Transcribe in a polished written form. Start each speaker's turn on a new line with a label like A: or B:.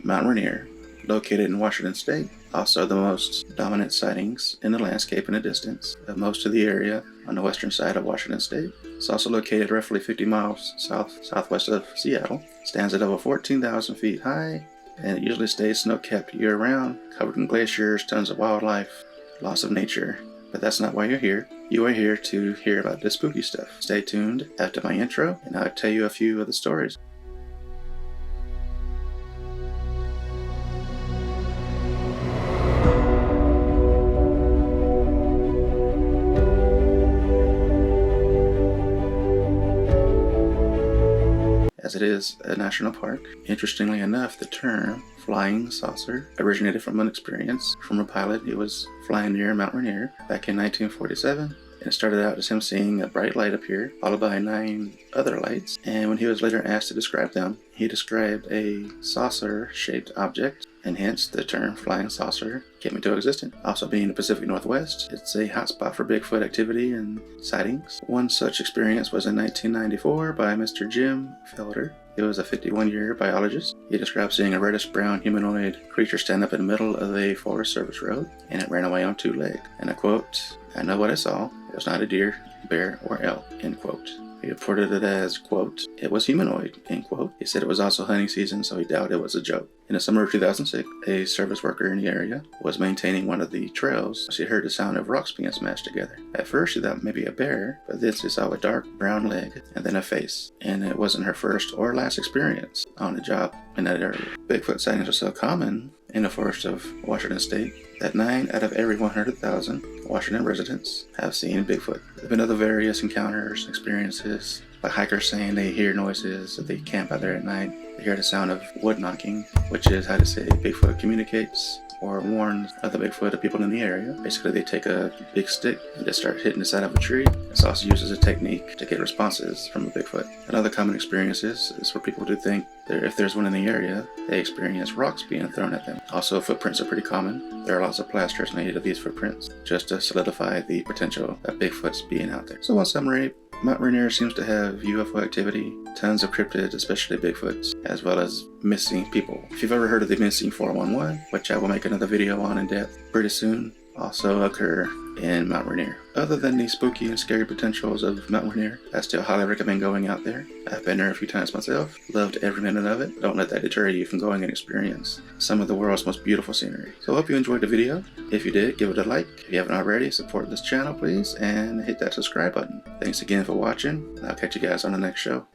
A: Mount Rainier, located in Washington State, also the most dominant sightings in the landscape in the distance of most of the area on the western side of Washington State. It's also located roughly 50 miles southwest of Seattle, stands at over 14,000 feet high, and it usually stays snow-capped year-round, covered in glaciers, tons of wildlife, lots of nature. But that's not why you're here. You are here to hear about the spooky stuff. Stay tuned after my intro, and I'll tell you a few of the stories. As it is a national park. Interestingly enough, the term flying saucer originated from an experience from a pilot who was flying near Mount Rainier back in 1947. And it started out as him seeing a bright light appear, followed by 9 other lights. And when he was later asked to describe them, he described a saucer-shaped object, and hence the term flying saucer came into existence. Also being the Pacific Northwest, it's a hotspot for Bigfoot activity and sightings. One such experience was in 1994 by Mr. Jim Felder. He was a 51-year biologist. He described seeing a reddish-brown humanoid creature stand up in the middle of a Forest Service road, and it ran away on 2 legs. And I quote, "I know what I saw. It was not a deer, bear, or elk," end quote. He reported it as, quote, "It was humanoid," end quote. He said it was also hunting season, so he doubted it was a joke. In the summer of 2006, a service worker in the area was maintaining one of the trails. She heard the sound of rocks being smashed together. At first, she thought maybe a bear, but then she saw a dark brown leg and then a face. And it wasn't her first or last experience on the job in that area. Bigfoot sightings are so common in the forests of Washington State that 9 out of every 100,000 Washington residents have seen Bigfoot. There have been other various encounters, experiences, like hikers saying they hear noises, that they camp out there at night. They hear the sound of wood knocking, which is how to say Bigfoot communicates or warns other Bigfoot or people in the area. Basically, they take a big stick and just start hitting the side of a tree. It's also used as a technique to get responses from a Bigfoot. Another common experience is where people do think that if there's one in the area, they experience rocks being thrown at them. Also, footprints are pretty common. There are lots of plasters made of these footprints just to solidify the potential of Bigfoot's being out there. So in summary, Mount Rainier seems to have UFO activity, tons of cryptids, especially Bigfoots, as well as missing people. If you've ever heard of the missing 411, which I will make another video on in depth pretty soon, also occur in Mount Rainier. Other than the spooky and scary potentials of Mount Rainier, I still highly recommend going out there. I've been there a few times myself, loved every minute of it. Don't let that deter you from going and experience some of the world's most beautiful scenery. So I hope you enjoyed the video. If you did, give it a like. If you haven't already, support this channel please, and hit that subscribe button. Thanks again for watching, and I'll catch you guys on the next show.